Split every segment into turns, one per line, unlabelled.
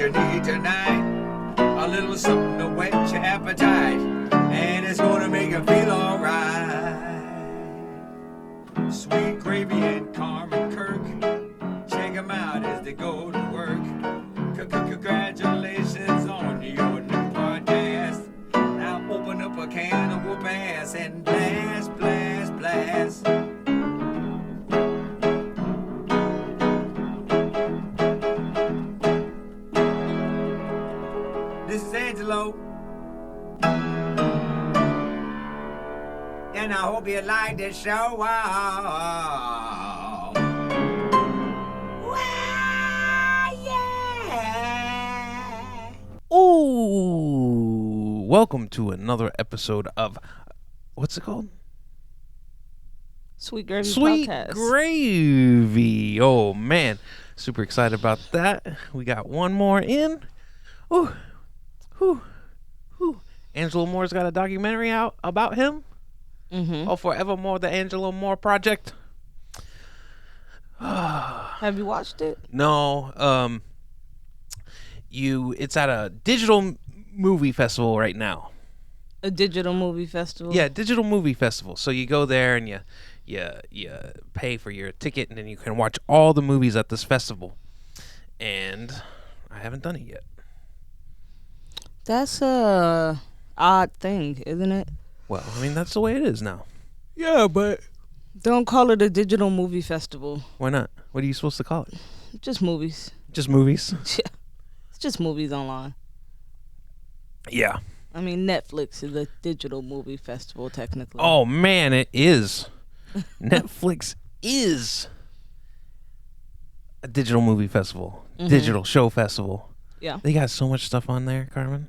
you need tonight. A little something to whet your appetite, and it's gonna make you feel alright. Sweet Gravy and Carmen Kirk, check them out as they go to work. Congratulations on your new podcast. Now open up a can of whoop ass and blast, blast, blast. This is Angelo, and I hope you like this show. Wow. Yeah.
Ooh, welcome to another episode of, what's it called?
Sweet Gravy
Sweet
Podcast.
Gravy. Oh, man. Super excited about that. We got one more in. Ooh. Whew. Whew. Angelo Moore's got a documentary out about him.
Mm-hmm.
Oh, Forevermore, the Angelo Moore Project.
Have you watched it?
No. It's at a digital movie festival right now.
A digital movie festival?
Yeah, digital movie festival. So you go there and you pay for your ticket, and then you can watch all the movies at this festival. And I haven't done it yet.
That's a odd thing, isn't it?
Well, I mean, that's the way it is now.
Yeah, but don't call it a digital movie festival.
Why not? What are you supposed to call it?
Just movies.
Just movies?
Yeah. It's just movies online.
Yeah.
I mean, Netflix is a digital movie festival, technically.
Oh, man, it is. Netflix is a digital movie festival.
Mm-hmm.
Digital show festival.
Yeah.
They got so much stuff on there, Carmen.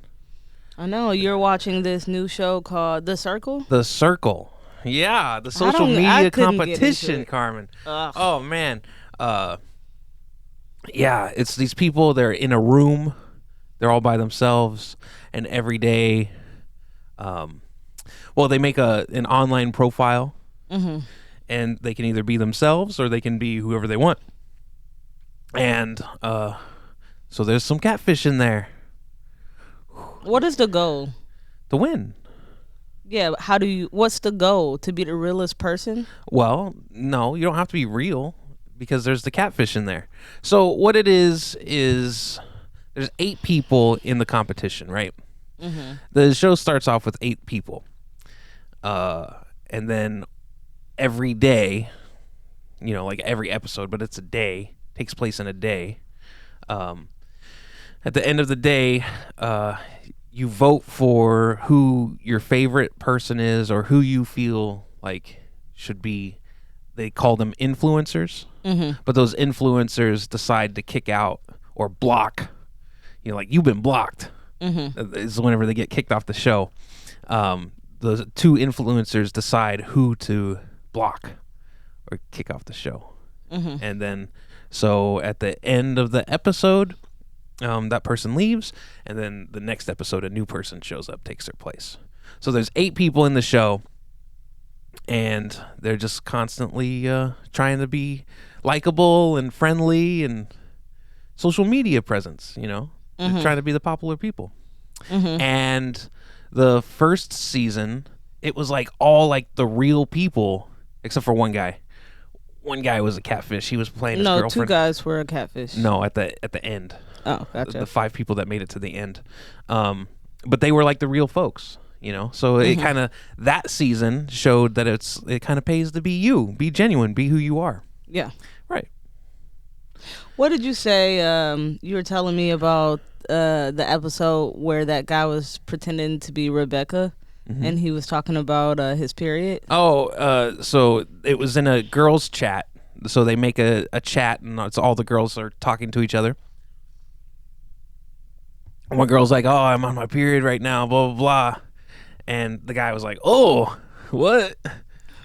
I know. You're watching this new show called The Circle?
The Circle. Yeah, the social
I
media
couldn't get into
competition,
it.
Carmen.
Ugh.
Oh, man. Yeah, it's these people, they're in a room. They're all by themselves. And every day, they make an online profile.
Mm-hmm.
And they can either be themselves or they can be whoever they want. And so there's some catfish in there.
What is the goal?
To win.
Yeah, what's the goal? To be the realest person?
Well, no, you don't have to be real because there's the catfish in there. So what it is there's 8 people in the competition, right?
Mm-hmm.
The show starts off with 8 people. And then every day, like every episode, but it's a day, takes place in a day. At the end of the day, you vote for who your favorite person is or who you feel like should be. They call them influencers, but those influencers decide to kick out or block. Like you've been blocked. Is whenever they get kicked off the show. Those 2 influencers decide who to block or kick off the show. And then, so at the end of the episode, that person leaves, and then the next episode, a new person shows up, takes their place. So there's 8 people in the show, and they're just constantly trying to be likable and friendly and social media presence, They're trying to be the popular people. And the first season, it was like all like the real people, except for one guy. One guy was a catfish. He was playing his girlfriend.
No, 2 guys were a catfish.
No, at the end.
Oh, gotcha.
The 5 people that made it to the end. But they were like the real folks, So it kind of, that season showed that it kind of pays to be you, be genuine, be who you are.
Yeah.
Right.
What did you say? You were telling me about the episode where that guy was pretending to be Rebecca, and he was talking about his period.
Oh, so it was in a girls' chat. So they make a chat, and it's all the girls are talking to each other. One girl's like, "Oh, I'm on my period right now," blah blah blah, and the guy was like, "Oh, what?"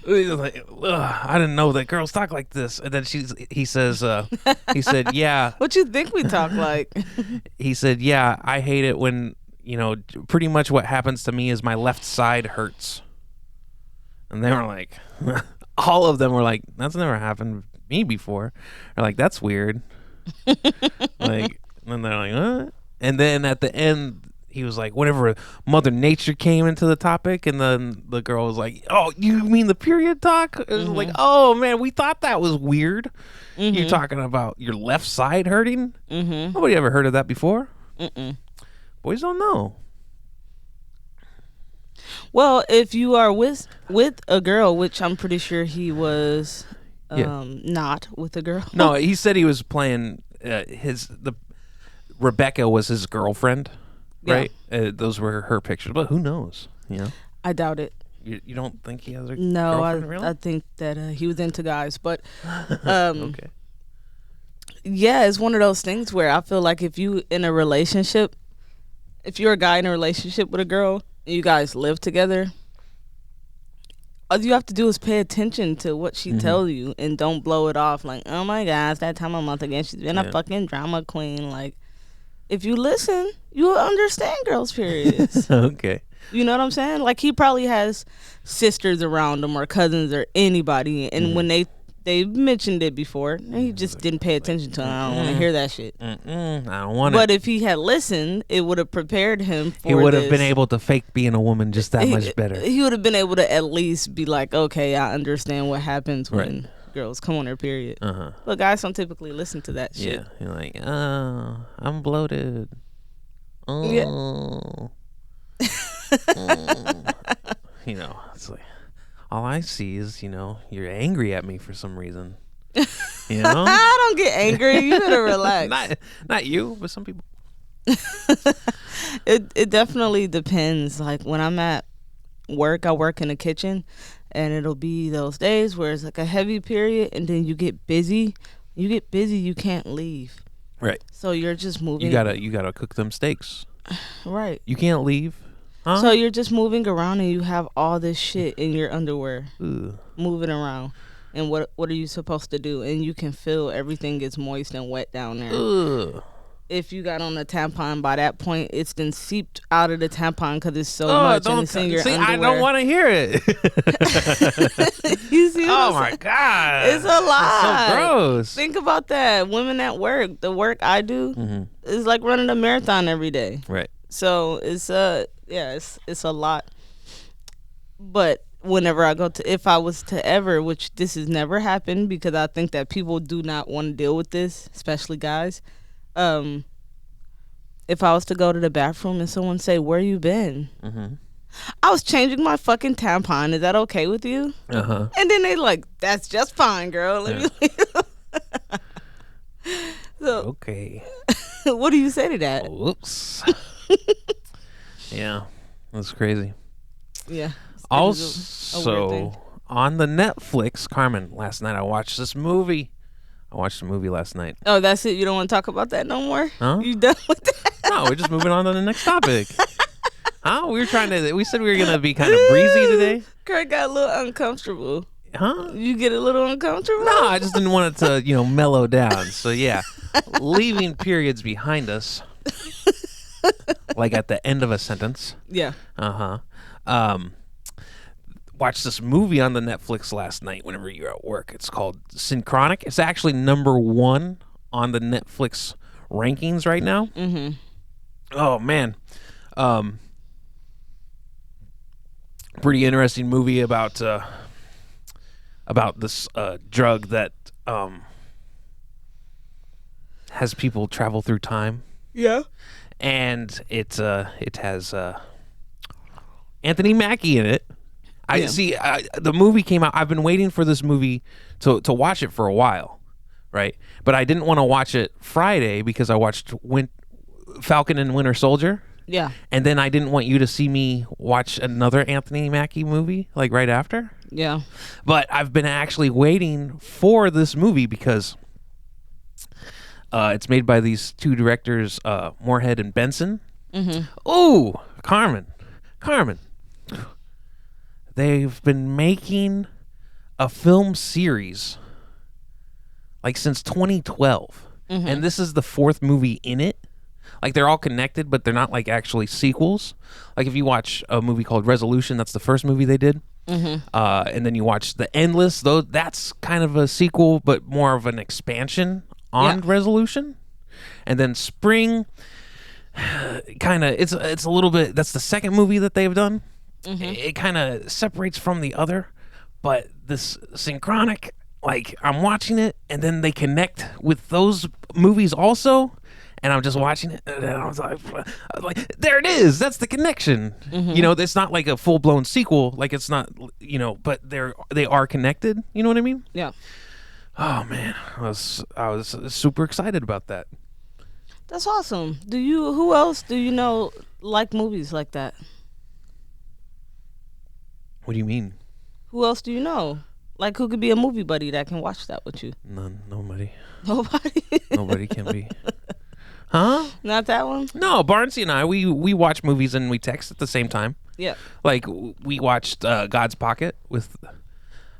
He was like, I didn't know that girls talk like this. And then he said, "Yeah."
What you think we talk like?
He said, "Yeah, I hate it when pretty much what happens to me is my left side hurts." And they were like, all of them were like, "That's never happened to me before." They're like, "That's weird." Like, and they're like, "What?" And then at the end, he was like, whenever Mother Nature came into the topic, and then the girl was like, "Oh, you mean the period talk?" It was like, "Oh man, we thought that was weird. You're talking about your left side hurting. Nobody ever heard of that before. Boys don't know."
Well, if you are with a girl, which I'm pretty sure he was not with a girl.
No, he said he was playing Rebecca was his girlfriend, right? Those were her pictures, but who knows? You know,
I doubt it.
you don't think he has a
No,
girlfriend? Really?
I think that he was into guys, but
Okay.
yeah, it's one of those things where I feel like if you in a relationship, if you're a guy in a relationship with a girl, and you guys live together, all you have to do is pay attention to what she tells you and don't blow it off like, "Oh my gosh, that time a month again, she's been a fucking drama queen." Like, if you listen, you'll understand girls' periods.
Okay.
You know what I'm saying? Like, he probably has sisters around him or cousins or anybody, and when they mentioned it before, and he just didn't pay attention to it. I don't want to hear that shit.
I don't want it.
But if he had listened, it would have prepared him for
He would have
this.
been able to fake being a woman just that much better.
He would have been able to at least be like, okay, I understand what happens when girls come on their period. But guys don't typically listen to that shit.
Yeah, you're like, "Oh, I'm bloated." Oh. You know, it's like, all I see is, you're angry at me for some reason. You know?
I don't get angry. You gotta relax.
not you, but some people.
It definitely depends. Like, when I'm at work, I work in the kitchen, and it'll be those days where it's like a heavy period, and then you get busy. You can't leave.
Right.
So you're just moving.
You gotta cook them steaks.
Right.
You can't leave. Huh?
So you're just moving around, and you have all this shit in your underwear,
Ugh.
moving around. And what are you supposed to do? And you can feel everything gets moist and wet down there.
Ugh.
If you got on a tampon, by that point, it's been seeped out of the tampon because it's so much, and it's in your underwear.
I don't want to hear it.
You see?
Oh my god,
it's a lot.
It's so gross.
Think about that. Women at work, the work I do is like running a marathon every day.
Right.
So it's a lot. But whenever I go to, if I was to ever, which this has never happened because I think that people do not want to deal with this, especially guys. If I was to go to the bathroom and someone say, "Where you been?" I was changing my fucking tampon. Is that okay with you? And then they like, "That's just fine, girl. Let me leave." So
okay.
what do you say to that?
Whoops. Yeah, that's crazy.
Yeah.
Also, on the Netflix, Carmen, last night I watched this movie. I watched a movie last night.
Oh, that's it? You don't want to talk about that no more?
Huh?
You done with that?
No, we're just moving on to the next topic. Huh? We said we were going to be kind of breezy today.
Kurt got a little uncomfortable.
Huh?
You get a little uncomfortable?
No, I just didn't want it to, mellow down. So, yeah, leaving periods behind us, like at the end of a sentence.
Yeah.
Watched this movie on the Netflix last night whenever you're at work. It's called Synchronic. It's actually number 1 on the Netflix rankings right now. Oh, man. Pretty interesting movie about this drug that has people travel through time.
Yeah.
And it has Anthony Mackie in it. I see. The movie came out. I've been waiting for this movie to watch it for a while, right? But I didn't want to watch it Friday because I watched Falcon and Winter Soldier.
Yeah.
And then I didn't want you to see me watch another Anthony Mackie movie like right after.
Yeah.
But I've been actually waiting for this movie because it's made by these 2 directors, Moorhead and Benson. Ooh, Carmen. They've been making a film series like since 2012. And this is the 4th movie in it. Like, they're all connected, but they're not like actually sequels. Like, if you watch a movie called Resolution, that's the first movie they did. And then you watch The Endless, though that's kind of a sequel, but more of an expansion on Resolution. And then Spring, kind of it's a little bit. That's the second movie that they've done.
Mm-hmm.
It kind of separates from the other, but this Synchronic, like I'm watching it, and then they connect with those movies also, and I'm just watching it, and I was like, there it is. That's the connection.
Mm-hmm.
You know, it's not like a full blown sequel. Like it's not, but they are connected. You know what I mean?
Yeah.
Oh man, I was super excited about that.
That's awesome. Who else do you know like movies like that?
What do you mean?
Who else do you know? Like, who could be a movie buddy that can watch that with you?
None. Nobody.
Nobody.
Nobody can be. Huh?
Not that one.
No, Barnesy and I, we watch movies and we text at the same time.
Yeah.
Like we watched God's Pocket with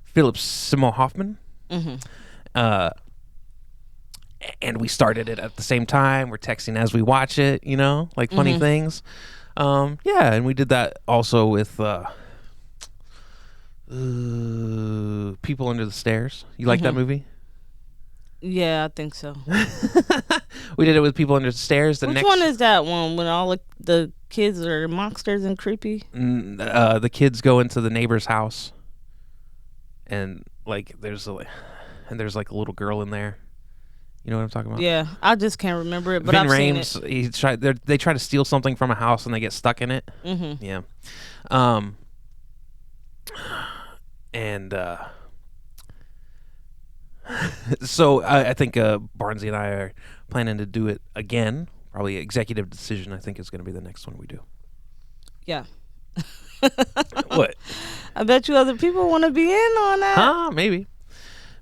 Philip Seymour Hoffman.
Mm-hmm.
And we started it at the same time. We're texting as we watch it, like funny things. Yeah, and we did that also with People Under the Stairs. You like that movie?
Yeah, I think so.
We did it with People Under the Stairs.
Which one is that one when all the kids are monsters and creepy?
The kids go into the neighbor's house, and like there's like a little girl in there. You know what I'm talking about?
Yeah, I just can't remember it, but
Vin
I've
Rames,
seen it.
they try to steal something from a house and they get stuck in it.
Mm-hmm.
Yeah. And so I think Barnesy and I are planning to do it again. Probably executive decision, I think, is going to be the next one we do.
Yeah.
What?
I bet you other people want to be in on that.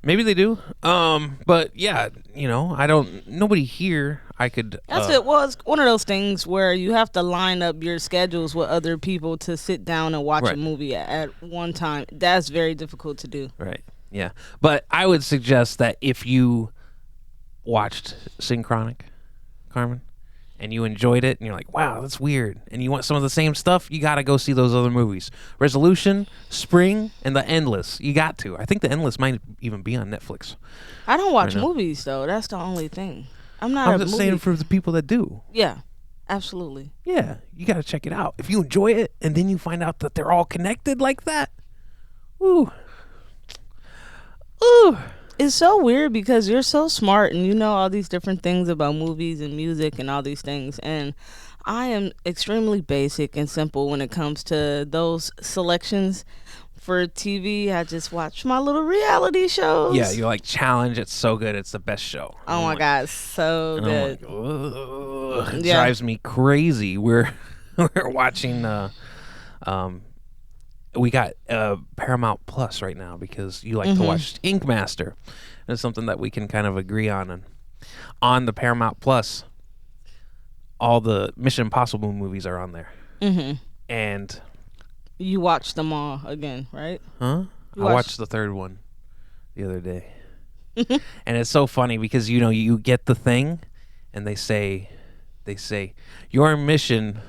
Maybe they do. But yeah, nobody here I could.
That's it. Well, it's one of those things where you have to line up your schedules with other people to sit down and watch
Right.
a movie at one time. That's very difficult to do.
Right. Yeah. But I would suggest that if you watched Synchronic, Carmen, and you enjoyed it and you're like, wow, that's weird, and you want some of the same stuff, you got to go see those other movies. Resolution, Spring, and The Endless. You got to. I think The Endless might even be on Netflix.
I don't watch
Right now.
movies, though. That's the only thing. I'm not
I'm
a
just
movie.
saying for the people that do.
Yeah, absolutely.
Yeah, you got to check it out. If you enjoy it and then you find out that they're all connected like that, ooh. Ooh.
It's so weird because you're so smart and you know all these different things about movies and music and all these things. And I am extremely basic and simple when it comes to those selections for TV. I just watch my little reality shows.
Yeah, you're like, challenge, it's so good, it's the best show.
Oh my God, it's so
And I'm
good.
like, ugh, it
Yeah.
drives me crazy. We're watching we got Paramount Plus right now because you like to watch Ink Master. It's something that we can kind of agree on. And on the Paramount Plus, all the Mission Impossible movies are on there.
Mm-hmm.
And
You watched them all again, right?
I
You
watched the third one the other day. And it's so funny because you get the thing and they say your mission,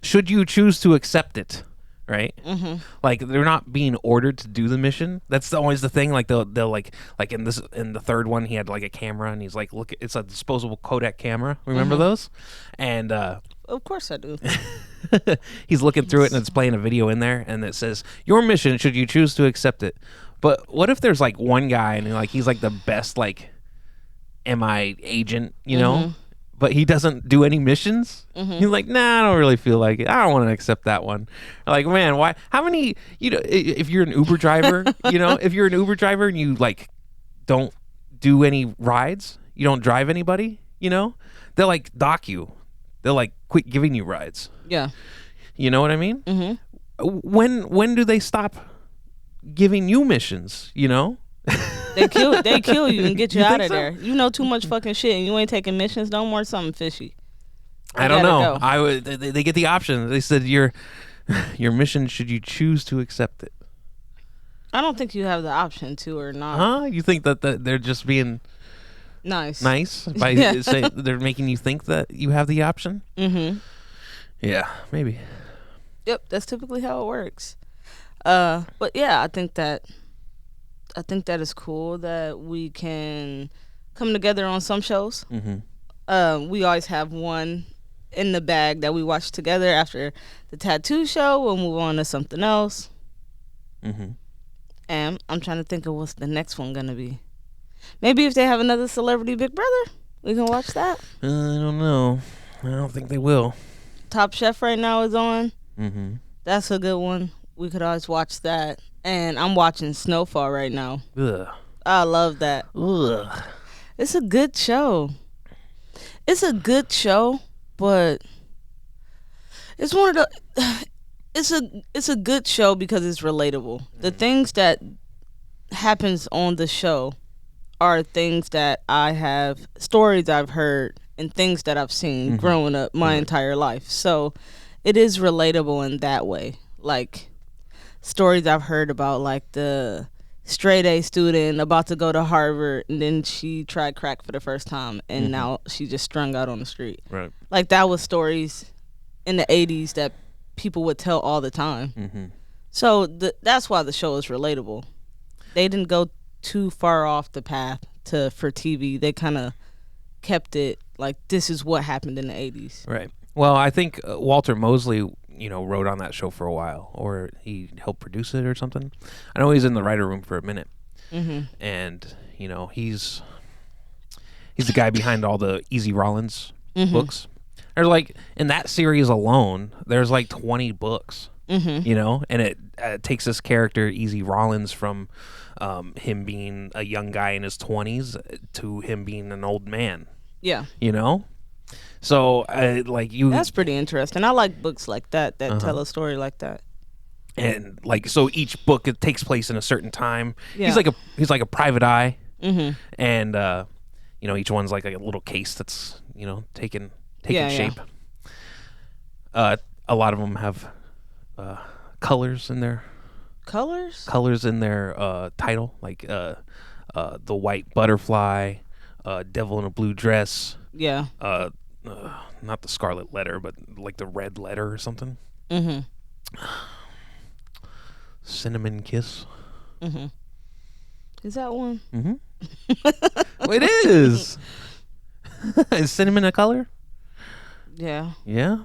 should you choose to accept it, right? Mm-hmm. Like they're not being ordered to do the mission. That's always the thing. Like they'll like in the third one he had like a camera and he's like, look, it's a disposable Kodak camera. Remember those? And
Of course I do.
he's looking through it and it's playing a video in there and it says your mission should you choose to accept it. But what if there's like one guy and like he's like the best like MI agent, but he doesn't do any missions? He's like, nah, I don't really feel like it. I don't want to accept that one. Like, man, why? How many? If you're an Uber driver, if you're an Uber driver and you like don't do any rides, you don't drive anybody, they'll like dock you. They'll like quit giving you rides.
Yeah.
You know what I mean? Mm-hmm. When do they stop giving you missions?
They kill you and get you,
You
out
think
of
so?
there. You know too much fucking shit and you ain't taking missions no more. Something fishy.
I don't know.
Go.
I would. They get the option. They said your mission should you choose to accept it.
I don't think you have the option to or not.
Huh? You think that they're just being
Nice.
by
Yeah.
saying they're making you think that you have the option?
Mm-hmm.
Yeah, maybe.
Yep, that's typically how it works. But yeah, I think that is cool that we can come together on some shows.
Mm-hmm.
We always have one in the bag that we watch together after the tattoo show. We'll move on to something else.
Mm-hmm.
And I'm trying to think of what's the next one gonna be. Maybe if they have another Celebrity Big Brother, we can watch that.
I don't know. I don't think they will.
Top Chef right now is on.
Mm-hmm.
That's a good one. We could always watch that. And I'm watching Snowfall right now.
Ugh.
I love that.
Ugh.
It's a good show. It's a good show, but it's one of the it's a good show because it's relatable. The things that happens on the show are things that I have stories I've heard and things that I've seen growing up my entire life. So it is relatable in that way. Like stories I've heard about like the straight A student about to go to Harvard and then she tried crack for the first time and now she just strung out on the street.
Right.
Like that was stories in the 80s that people would tell all the time.
Mm-hmm.
So that's why the show is relatable. They didn't go too far off the path for TV. They kind of kept it like this is what happened in the 80s.
Right. Well, I think Walter Mosley, wrote on that show for a while, or he helped produce it or something. I know he's in the writer room for a minute, and he's the guy behind all the Easy Rollins books. There's like in that series alone, there's like 20 books. And it takes this character Easy Rollins from him being a young guy in his 20s to him being an old man.
Yeah.
So,
That's pretty interesting. I like books like that tell a story like that.
And so each book it takes place in a certain time.
Yeah.
He's like a private eye, and each one's like a little case that's taking shape. A lot of them have colors in their title, like the white butterfly, devil in a blue dress.
Yeah.
Not the scarlet letter, but like the red letter or something. Cinnamon kiss.
Is that one?
Well, it is. Is cinnamon a color?
Yeah.
Yeah.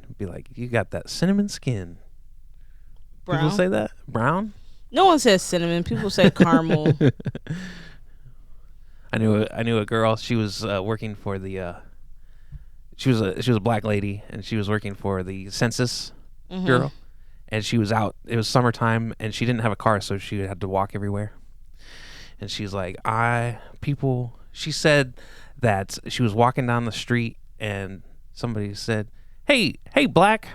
It'd be like you got that cinnamon skin.
Brown.
People say that brown.
No one says cinnamon. People say caramel.
I knew a girl. She was working for the. She was a black lady, and she was working for the Census Bureau, and she was out. It was summertime, and she didn't have a car, so she had to walk everywhere. And she's like, She said that she was walking down the street, and somebody said, "Hey, black."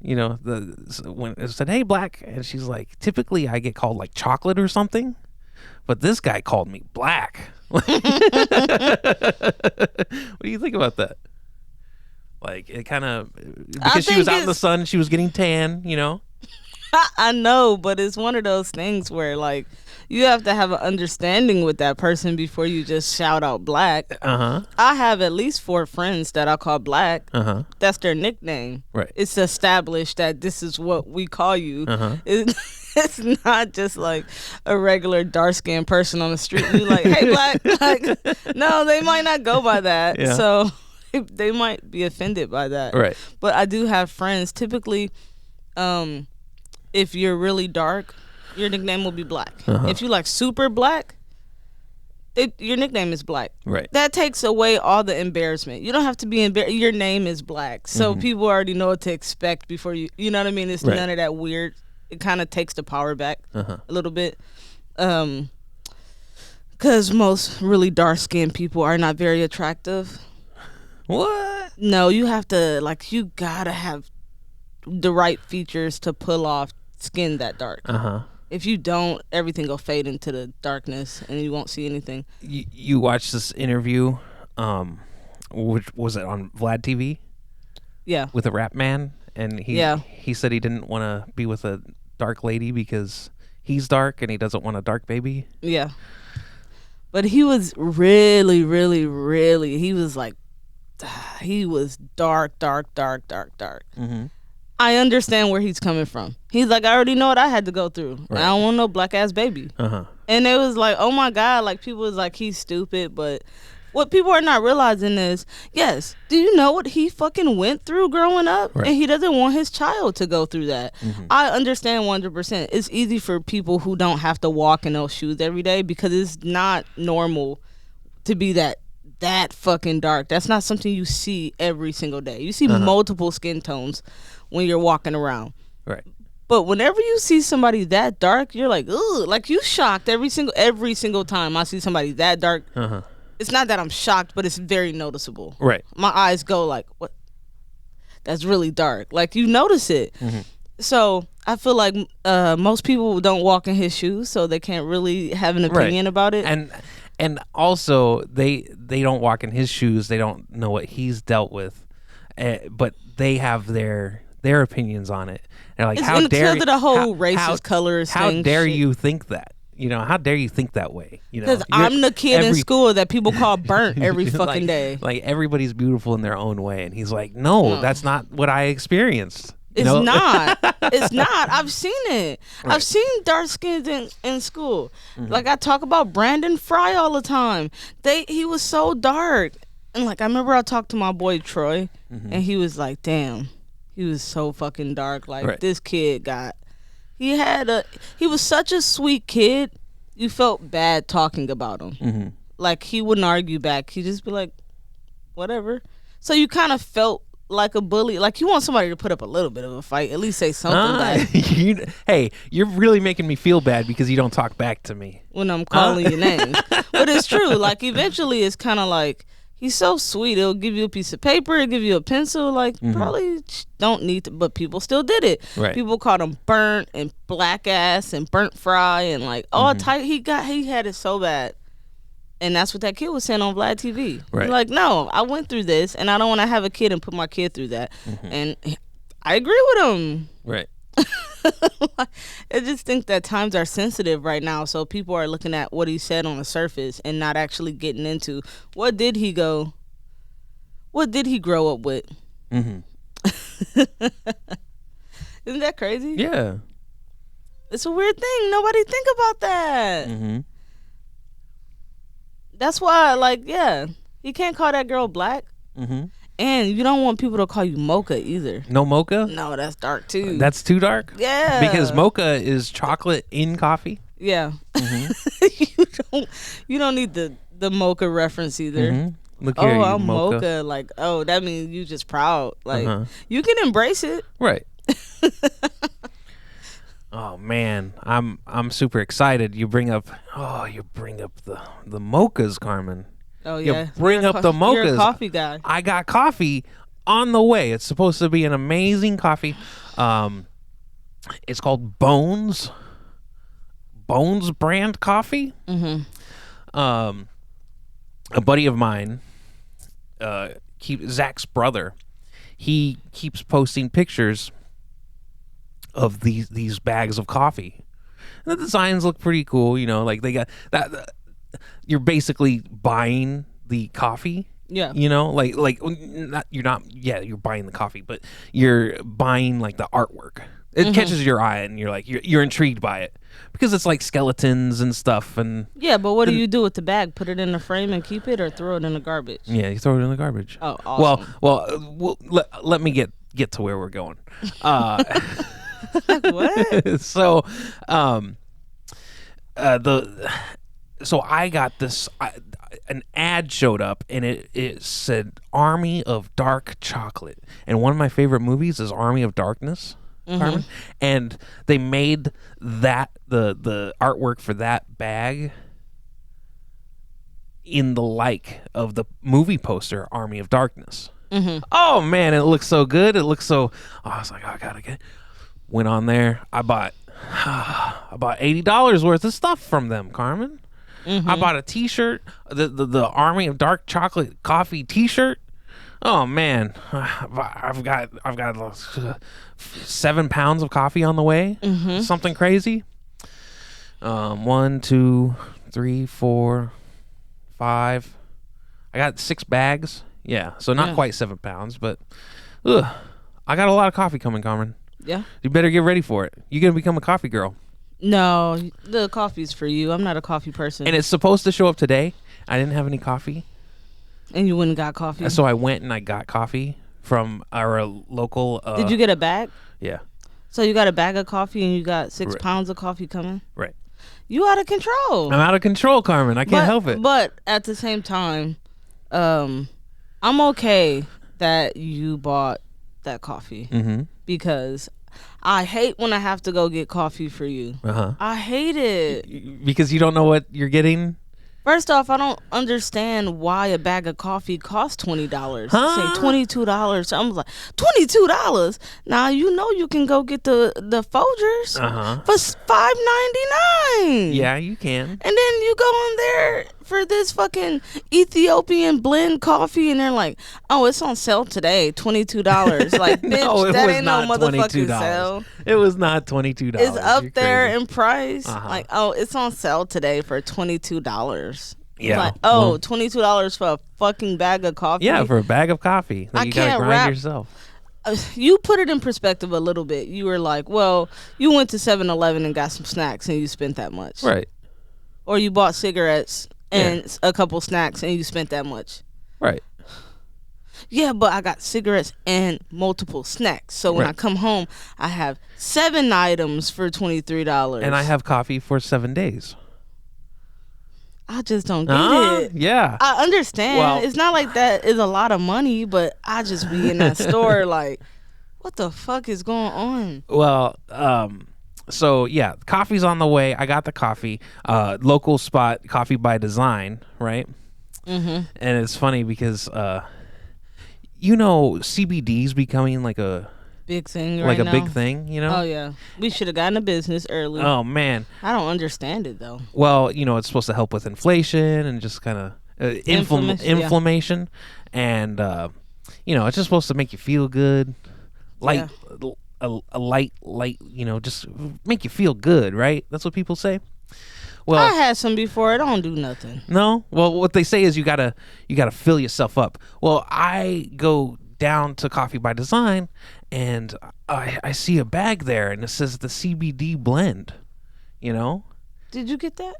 When it said, "Hey, black," and she's like, "Typically, I get called like chocolate or something." But this guy called me black. What do you think about that? Like, it kind of... Because she was out in the sun, she was getting tan,
I know, but it's one of those things where, like, you have to have an understanding with that person before you just shout out black. I have at least 4 friends that I call black. That's their nickname.
Right.
It's established that this is what we call you. It's not just like a regular dark-skinned person on the street. You're like, "Hey, black." Like, no, they might not go by that.
Yeah.
So they might be offended by that.
Right.
But I do have friends. Typically, if you're really dark, your nickname will be black. If you like super black, your nickname is black.
Right.
That takes away all the embarrassment. You don't have to be embarrassed. Your name is black. So people already know what to expect before you know what I mean? It's none of that weird. It kind of takes the power back a little bit. Because most really dark-skinned people are not very attractive.
What?
No, you have to, you gotta have the right features to pull off skin that dark. If you don't, everything will fade into the darkness and you won't see anything.
You watched this interview, which was it on Vlad TV?
Yeah.
With a rap man, and he said he didn't want to be with a dark lady because he's dark and he doesn't want a dark baby.
Yeah. But he was really, really, really, he was like, he was dark. I understand where he's coming from. He's like, I already know what I had to go through. Right. I don't want no black ass baby. And it was like, oh my God, like people was like, he's stupid, but what people are not realizing is, yes, do you know what he fucking went through growing up?
Right.
And he doesn't want his child to go through that. I understand 100%. It's easy for people who don't have to walk in those shoes every day because it's not normal to be that fucking dark. That's not something you see every single day. You see multiple skin tones when you're walking around.
Right.
But whenever you see somebody that dark, you're like, ugh, like you shocked every single time I see somebody that dark. It's not that I'm shocked, but it's very noticeable.
Right.
My eyes go like, what? That's really dark. Like you notice it. So I feel like most people don't walk in his shoes, so they can't really have an opinion about it.
And also they don't walk in his shoes. They don't know what he's dealt with, but they have their opinions on it. They're like,
It's
how dare
until the whole racist colors
How
thing
dare
shit.
you think that? You know, how dare you think that way? You know,
Because
You're-
I'm the kid in
every-
school that people call burnt every fucking
like,
day.
Like everybody's beautiful in their own way, and he's like, no, that's not what I experienced. You
It's
know?
not. It's not. I've seen it.
Right.
I've seen dark skins in school. Like I talk about Brandon Fry all the time. He was so dark. And like I remember I talked to my boy Troy and he was like, damn, he was so fucking dark. Like
Right.
this kid he was such a sweet kid. You felt bad talking about him. Like he wouldn't argue back. He'd just be like, whatever. So you kind of felt like a bully. Like you want somebody to put up a little bit of a fight, at least say something back
Hey, you're really making me feel bad because you don't talk back to me.
when I'm calling your names. But it's true. Like eventually it's kind of like, he's so sweet. It'll give you a piece of paper, it'll give you a pencil. Like probably don't need to, but people still did it.
Right.
People called him burnt and black ass and burnt fry and like all type. He had it so bad. And that's what that kid was saying on Vlad TV.
Right.
He's like, no, I went through this and I don't want to have a kid and put my kid through that. And I agree with him.
Right.
I just think that times are sensitive right now, so people are looking at what he said on the surface and not actually getting into what did he grow up with. Isn't that crazy?
Yeah.
It's a weird thing. Nobody think about that. That's why, like, yeah, you can't call that girl black, and you don't want people to call you mocha either.
No mocha?
No, that's dark too.
That's too dark?
Yeah,
Because mocha is chocolate in coffee.
Yeah. you don't need the mocha reference either.
Look here,
Oh,
you
I'm
mocha.
mocha. Like, oh, that means you just proud. Like,
Uh-huh.
you can embrace it.
Right. Oh man, I'm super excited. You bring up the mochas, Carmen.
Oh
You
yeah.
bring
You're a
up the
You're a
mochas.
coffee guy.
I got coffee on the way. It's supposed to be an amazing coffee. It's called Bones brand coffee. A buddy of mine, Zach's brother, he keeps posting pictures of these bags of coffee. And the designs look pretty cool, you know, like they got that. You're basically buying the coffee.
Yeah.
You know, like you're buying the coffee, but you're buying like the artwork. It catches your eye and you're like you're intrigued by it because it's like skeletons and stuff, and
Yeah, but what do you do with the bag? Put it in the frame and keep it, or throw it in the garbage?
yeah, you throw it in the garbage.
Oh, awesome.
Well, let me get to where we're going.
What?
So, so I got this. An ad showed up, and it said "Army of Dark Chocolate," and one of my favorite movies is Army of Darkness. Carmen, and they made that the artwork for that bag in the like of the movie poster Army of Darkness. Oh man, it looks so good. It looks so. Oh, I was like, oh, I gotta get. Went on there. I bought $80 worth of stuff from them, Carmen. I bought a T-shirt, the Army of Dark Chocolate Coffee T-shirt. Oh man, I've got 7 pounds of coffee on the way. Something crazy. 1, 2, 3, 4, 5. I got 6 bags. Yeah, so not quite 7 pounds, but I got a lot of coffee coming, Carmen.
Yeah.
You better get ready for it. You're gonna become a coffee girl.
No, the coffee's for you. I'm not a coffee person.
And it's supposed to show up today. I didn't have any coffee.
And you went and got coffee.
So I went and I got coffee from our local.
Did you get a bag?
Yeah.
So you got a bag of coffee and you got 6
Right.
pounds of coffee coming?
Right.
You out of control.
I'm out of control, Carmen. I can't help it.
But at the same time, I'm okay that you bought that coffee
Mm-hmm.
because I hate when I have to go get coffee for you.
Uh-huh.
I hate it.
Because you don't know what you're getting.
First off, I don't understand why a bag of coffee costs $20.
Huh?
Say $22. So I'm like, $22? Now you know you can go get the Folgers
Uh-huh.
for $5.99.
Yeah, you can.
And then you go in there for this fucking Ethiopian blend coffee, and they're like, "Oh, it's on sale today, $22." Like, bitch,
No, it
that
was
ain't no
not
motherfucking
$22.
sale.
It was not $22.
It's up
You're
there
crazy.
in price.
Uh-huh.
Like, oh, it's on sale today for $22.
Yeah.
Like, oh,
Well,
$22 for a fucking bag of coffee.
yeah, for a bag of coffee that
I
you gotta
can't
grind
wrap-
yourself.
You put it in perspective a little bit. You were like, well, you went to 7-Eleven and got some snacks and you spent that much.
Right.
Or you bought cigarettes and a couple snacks and you spent that much.
Right.
Yeah, but I got cigarettes and multiple snacks. So when
Right.
I come home, I have 7 items for $23.
And I have coffee for 7 days.
I just don't get it.
Yeah.
I understand.
Well-
It's not like that is a lot of money, but I just be in that store like, what the fuck is going on?
Well, so yeah, coffee's on the way. I got the coffee. Local spot, Coffee by Design, right?
Mm-hmm.
And it's funny because CBD's becoming like a
Big thing right now.
big thing,
Oh, yeah. We should have gotten a business early.
Oh man.
I don't understand it, though.
Well, it's supposed to help with inflation and just kind of
Inflammation, yeah.
inflammation, and it's just supposed to make you feel good, light, a light, just make you feel good, right? That's what people say. Well,
I had some before. It don't do nothing.
no. Well, what they say is you gotta fill yourself up. Well, I go down to Coffee by Design, and I see a bag there, and it says the CBD blend.
Did you get that?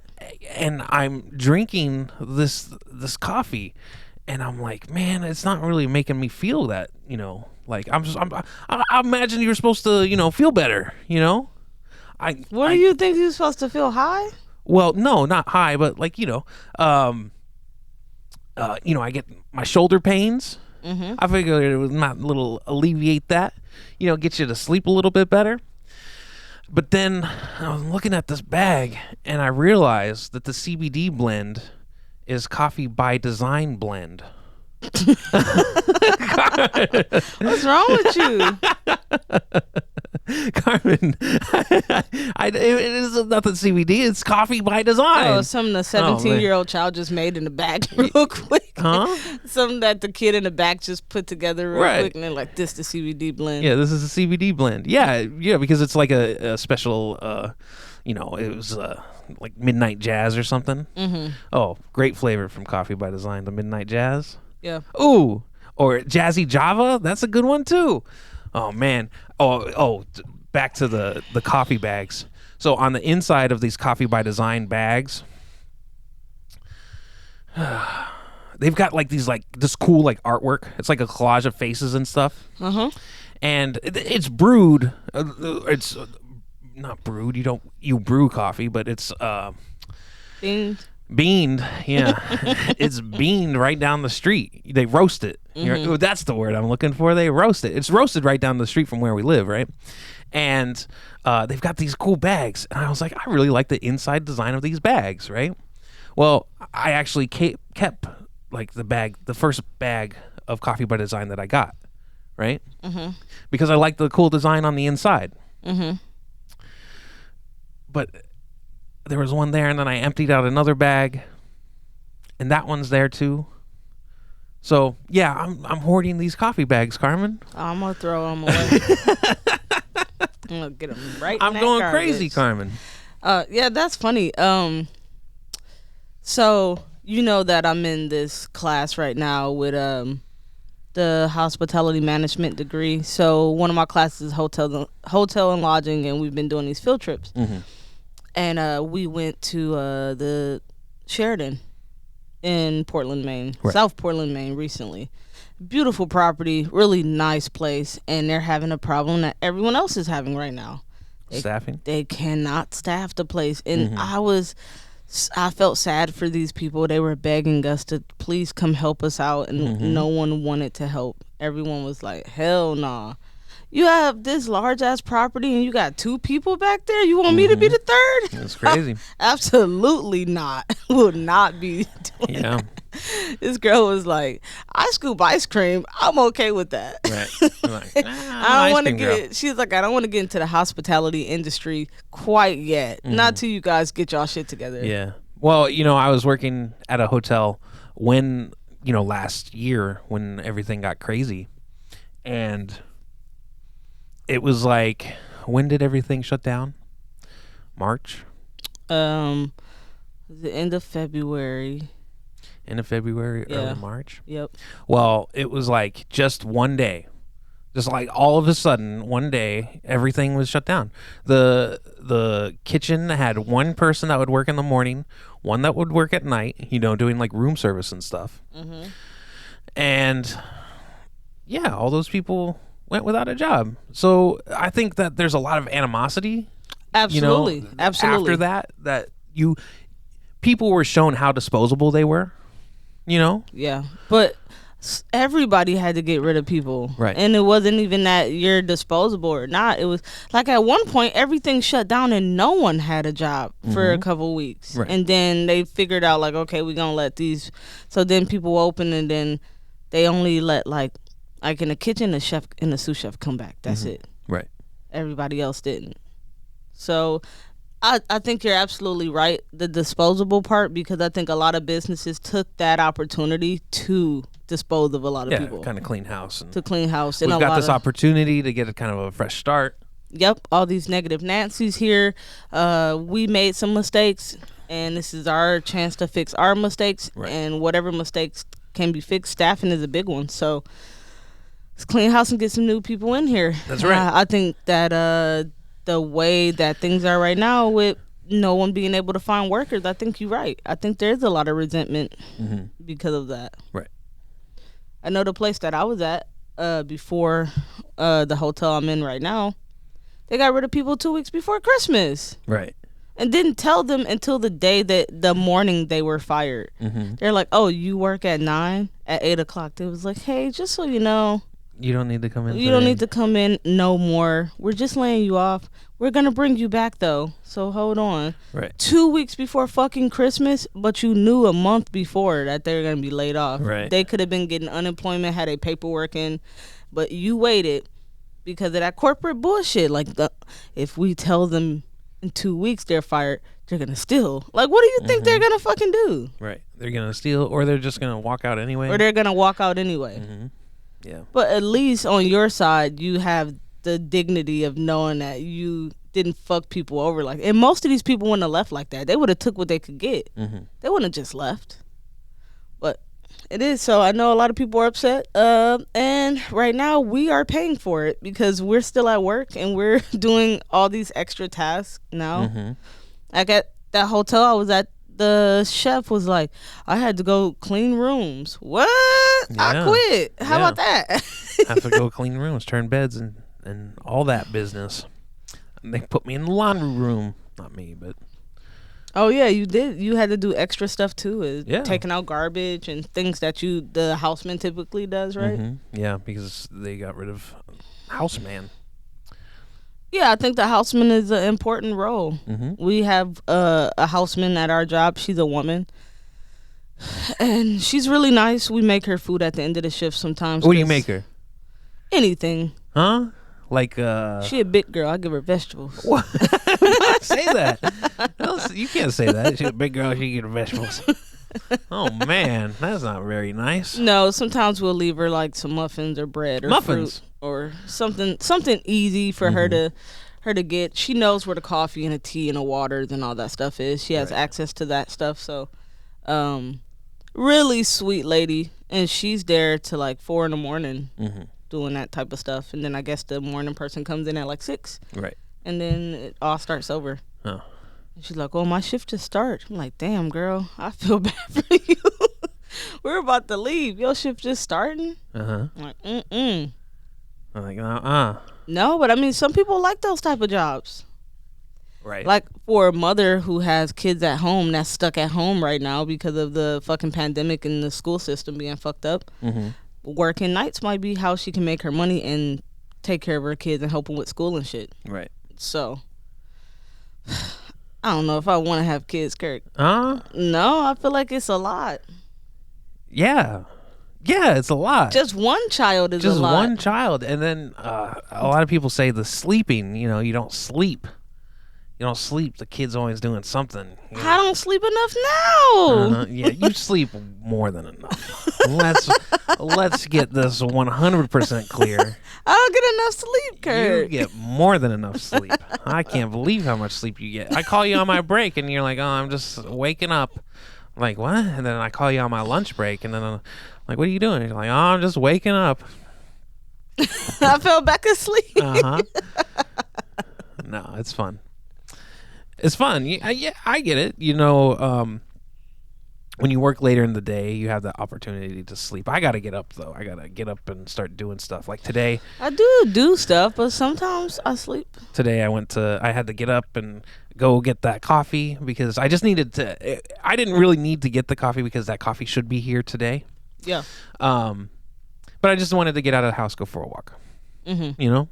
And I'm drinking this coffee, and I'm like, man, it's not really making me feel that. Like I imagine you're supposed to feel better.
What do you think you're supposed to feel high?
Well, no, not high, but like I get my shoulder pains.
Mm-hmm.
I figured it was not a little alleviate that, get you to sleep a little bit better. But then I was looking at this bag and I realized that the CBD blend is Coffee by Design blend.
What's wrong with you?
Carmen, it is nothing CBD. It's Coffee by Design.
Oh, something the 17-year-old child just made in the back real quick.
Huh?
Something that the kid in the back just put together real
Right.
quick, and they're like, this the CBD blend.
Yeah, this is a CBD blend. Yeah, because it's like a special, it was like Midnight Jazz or something.
Mm-hmm.
Oh, great flavor from Coffee by Design, the Midnight Jazz.
Yeah.
Ooh, or Jazzy Java, that's a good one too. Oh man. Back to the coffee bags. So on the inside of these Coffee by Design bags, they've got like these like this cool like artwork. It's like a collage of faces and stuff.
Uh-huh.
And it's brewed. It's not brewed. You brew coffee, but it's
Beans.
beaned. Yeah, it's beaned right down the street. They roast it. That's the word I'm looking for. They roast it. It's roasted right down the street from where we live, right? And they've got these cool bags, and I was like, I really like the inside design of these bags, right? Well, I actually kept like the first bag of Coffee by Design that I got, right?
Mm-hmm.
Because I like the cool design on the inside.
Mm-hmm.
But there was one there, and then I emptied out another bag, and that one's there too. So yeah, I'm hoarding these coffee bags, Carmen.
I'm gonna throw them away. I'm gonna get them right.
I'm
in that
going
garbage.
crazy, Carmen.
Yeah, that's funny. So you know that I'm in this class right now with the hospitality management degree. So one of my classes is hotel and lodging, and we've been doing these field trips.
Mm-hmm.
And we went to the Sheraton in Portland, Maine,
Right.
South Portland, Maine, recently. Beautiful property, really nice place, and they're having a problem that everyone else is having right now.
Staffing.
They cannot staff the place, and I felt sad for these people. They were begging us to please come help us out, and no one wanted to help. Everyone was like, hell nah. You have this large ass property and you got 2 people back there? You want me to be the third?
That's crazy.
Absolutely not. Will not be doing
Yeah.
that. This girl was like, I scoop ice cream. I'm okay with that.
Right. You're like,
I don't want to get. She's like, I don't want to get into the hospitality industry quite yet. Not till you guys get y'all shit together.
Yeah. Well, I was working at a hotel when, last year when everything got crazy. And it was like, when did everything shut down? March?
The end of February.
End of February,
Yeah.
early March?
Yep.
Well, it was like just one day. Just like all of a sudden, one day, everything was shut down. The kitchen had one person that would work in the morning, one that would work at night, doing like room service and stuff. And yeah, all those people went without a job. So I think that there's a lot of animosity.
Absolutely. Absolutely.
After that people were shown how disposable they were.
Yeah, but everybody had to get rid of people,
Right.
And it wasn't even that you're disposable or not. It was like at one point everything shut down and no one had a job for a couple weeks,
Right.
and then they figured out like, okay, we're gonna let these. So then people open, and then they only let like in the kitchen, the chef and the sous chef come back. That's it.
Right.
Everybody else didn't. So I think you're absolutely right, the disposable part, because I think a lot of businesses took that opportunity to dispose of a lot of
Yeah,
people,
kind of clean house. And
to clean house. And
we've
a
got
lot
this
of,
opportunity to get a kind of a fresh start.
Yep, all these negative Nancy's here. We made some mistakes, and this is our chance to fix our mistakes.
Right.
And whatever mistakes can be fixed, staffing is a big one. So let's clean house and get some new people in here.
That's right.
I think that the way that things are right now, with no one being able to find workers, I think you're right. I think there's a lot of resentment because of that.
Right.
I know the place that I was at before the hotel I'm in right now, they got rid of people 2 weeks before Christmas
Right.
and didn't tell them until the morning they were fired. They're like, oh, you work at 9, at 8 o'clock. They was like, hey, just so you know,
You don't need to come in.
you don't need to come in no more. We're just laying you off. We're going to bring you back, though. So hold on.
Right.
2 weeks before fucking Christmas, but you knew a month before that they were going to be laid off.
Right.
They could have been getting unemployment, had a paperwork in, but you waited because of that corporate bullshit. Like, if we tell them in 2 weeks they're fired, they're going to steal. Like, what do you think they're going to fucking do?
Right. They're going to steal, or they're just going to walk out anyway.
Or they're going to walk out anyway.
Yeah.
But at least on your side, you have the dignity of knowing that you didn't fuck people over like. And most of these people wouldn't have left like that. They would have took what they could get. They wouldn't have just left. But it is so. I know a lot of people are upset. And right now we are paying for it because we're still at work and we're doing all these extra tasks now. Like at that hotel I was at, the chef was like, I had to go clean rooms. What? I
Yeah.
quit. How
Yeah.
about that?
Have to go clean rooms, turn beds, and all that business. And they put me in the laundry room. Not me, but
Oh yeah, you did. You had to do extra stuff too,
Yeah.
taking out garbage and things that the houseman typically does, right?
yeah, because they got rid of houseman.
Yeah, I think the houseman is an important role. We have a houseman at our job. She's a woman, and she's really nice. We make her food at the end of the shift sometimes.
What do you
'cause
make her?
Anything.
Huh? Like
She a big girl. I give her vegetables.
What? Say that. You can't say that. She's a big girl. She get vegetables. Oh man, that's not very nice.
No, sometimes we'll leave her like some muffins or bread or
Muffins?
fruit or something easy for her to get. She knows where the coffee and the tea and the waters and all that stuff is. She has access to that stuff. So, really sweet lady, and she's there to like 4 a.m. Doing that type of stuff. And then I guess the morning person comes in at like 6,
Right.
and then it all starts over.
Oh.
And she's like, "Oh, my shift just started." I'm like, "Damn, girl, I feel bad for you." We're about to leave. Your shift just starting.
Uh-huh.
I'm like, mm-mm.
I'm like,
No, but I mean, some people like those type of jobs.
Right.
Like for a mother who has kids at home that's stuck at home right now because of the fucking pandemic and the school system being fucked up.
Mm-hmm.
Working nights might be how she can make her money and take care of her kids and help them with school and shit.
Right.
So, I don't know if I want to have kids, Kirk.
No,
I feel like it's a lot.
Yeah. Yeah, it's a lot.
Just one child is
Just
a lot.
one child. And then a lot of people say the sleeping, you don't sleep. You don't sleep. The kid's always doing something.
I don't sleep enough now.
Yeah, you sleep more than enough. Let's get this 100% clear.
I don't get enough sleep, Kurt.
You get more than enough sleep. I can't believe how much sleep you get. I call you on my break, and you're like, "Oh, I'm just waking up." I'm like, what? And then I call you on my lunch break, and then I'm like, "What are you doing?" And you're like, "Oh, I'm just waking up."
I fell back asleep.
Uh-huh. No, it's fun. It's fun. Yeah, I get it. When you work later in the day, you have the opportunity to sleep. I got to get up, though. I got to get up and start doing stuff. Like today.
I do stuff, but sometimes I sleep.
Today I had to get up and go get that coffee because I just needed to. I didn't really need to get the coffee because that coffee should be here today.
Yeah.
But I just wanted to get out of the house, go for a walk. Mm-hmm.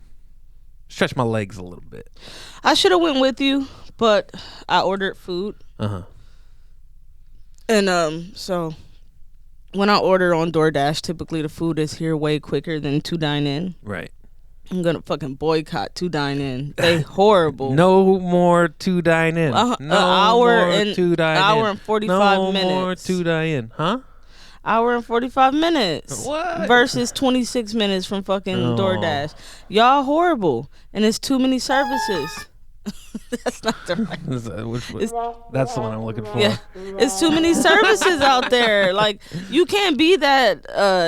Stretch my legs a little bit.
I should have went with you, but I ordered food.
Uh-huh.
And so when I order on DoorDash, typically the food is here way quicker than to dine in.
Right.
I'm gonna fucking boycott to dine in. They horrible.
No more to dine in. No
hour
more
and
to dine in.
hour and 45 minutes.
No more to dine in. Huh?
Hour and 45 minutes.
What?
Versus 26 minutes from fucking
Oh.
DoorDash. Y'all horrible. And it's too many services. That's not the right.
That's the one I'm looking for.
Yeah, it's too many services out there. Like, you can't be that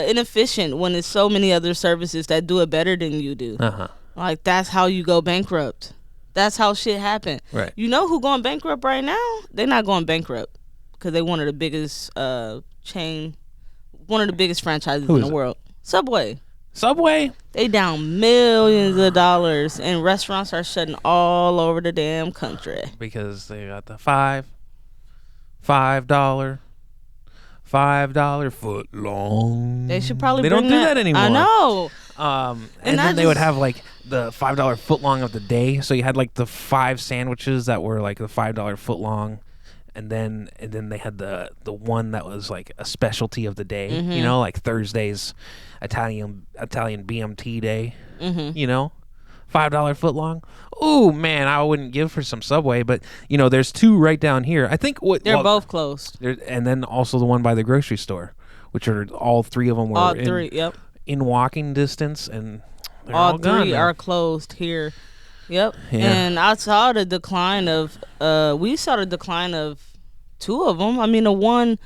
inefficient when there's so many other services that do it better than you do.
Uh-huh.
Like, that's how you go bankrupt. That's how shit happen.
Right.
You know who going bankrupt right now? They're not going bankrupt because they one of the biggest one of the biggest franchises in the world. Subway. They down millions of dollars, and restaurants are shutting all over the damn country
because they got the $5 foot long.
They should probably.
They don't do that anymore.
I know.
And then they would have like the $5 foot long of the day. So you had like the 5 sandwiches that were like the $5 foot long. And then they had the one that was like a specialty of the day,
Mm-hmm.
Like Thursday's Italian BMT day,
Mm-hmm.
$5 foot long. Oh man, I wouldn't give for some Subway, but there's 2 right down here. I think
they're both closed.
And then also the one by the grocery store, which are all 3 of them were
All 3, yep.
in walking distance, and they're
All
all gone
3
now.
are closed here. Yep.
Yeah.
And I saw the decline of. We saw the decline of 2 of them. I mean, the one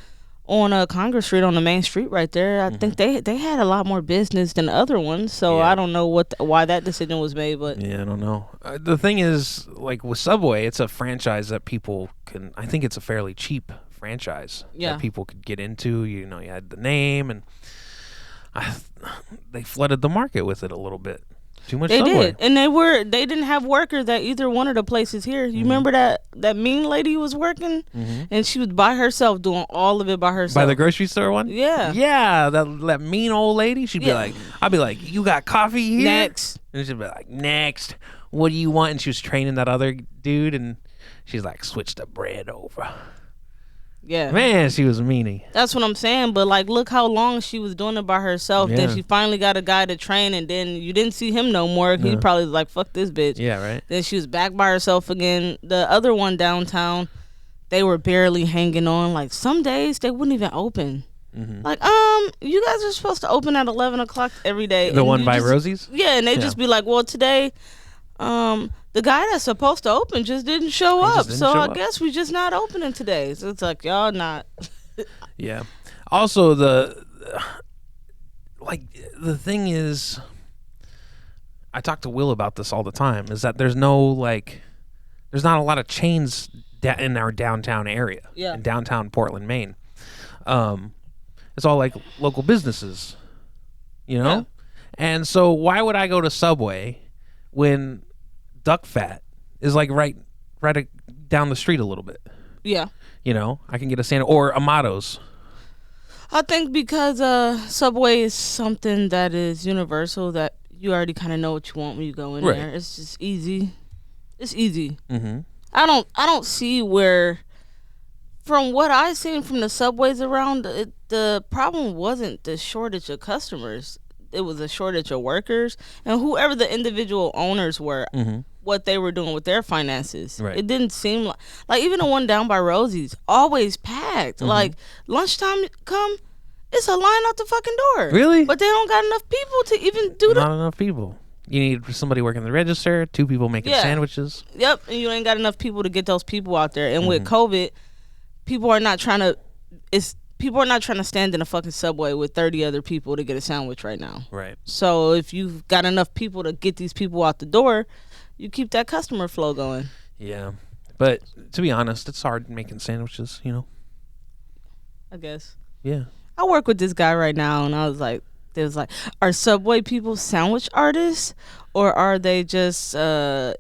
on Congress Street on the main street right there. I think they had a lot more business than the other ones. So
Yeah.
I don't know why that decision was made, but
Yeah, I don't know. The thing is, like with Subway, it's a franchise that people can. I think it's a fairly cheap franchise that people could get into. You had the name, and they flooded the market with it a little bit. Too much
they
Subway.
did, and they didn't have workers at either one of the places here. You remember that mean lady was working, and she was by herself doing all of it by herself.
By the grocery store one?
Yeah.
Yeah, that mean old lady. She'd be like, I'd be like, you got coffee here?
Next.
And she'd be like, next. What do you want? And she was training that other dude, and she's like, switch the bread over.
Yeah.
Man, she was a meanie.
That's what I'm saying. But like, look how long she was doing it by herself.
Yeah.
Then she finally got a guy to train, and then you didn't see him no more. He probably was like, fuck this bitch.
Yeah, right.
Then she was back by herself again. The other one downtown, they were barely hanging on. Like, some days they wouldn't even open. Like, you guys are supposed to open at 11 o'clock every day.
The
and
one
you
by
just-
Rosie's?
Yeah, and they just be like, well, today, the guy that's supposed to open just didn't show
He just
up.
didn't
So
show
I
up.
guess we just not opening today. So it's like, y'all not.
Yeah. Also, the thing is, I talk to Will about this all the time, is that there's not a lot of chains in our downtown area,
Yeah.
in downtown Portland, Maine. It's all like local businesses, you know?
Yeah.
And so why would I go to Subway when Duck Fat is like right down the street a little bit?
Yeah.
You know, I can get a sandwich or Amato's.
I think because Subway is something that is universal, that you already kind of know what you want when you go in
Right.
there. It's just easy. It's easy.
Mm-hmm.
I don't see where, from what I've seen from the Subways around, the problem wasn't the shortage of customers. It was a shortage of workers, and whoever the individual owners were, what they were doing with their finances.
Right.
It didn't seem like even the one down by Rosie's, always packed. Like lunchtime come, it's a line out the fucking door.
Really?
But they don't got enough people to even do
Not enough people. You need somebody working the register, 2 people making
Yeah.
sandwiches.
Yep, and you ain't got enough people to get those people out there. And with
Mm-hmm.
COVID, people are not trying to stand in a fucking Subway with 30 other people to get a sandwich right now.
Right.
So if you've got enough people to get these people out the door, you keep that customer flow going.
Yeah. But to be honest, it's hard making sandwiches, you know?
I guess.
Yeah.
I work with this guy right now, and I was like, are Subway people sandwich artists, or are they just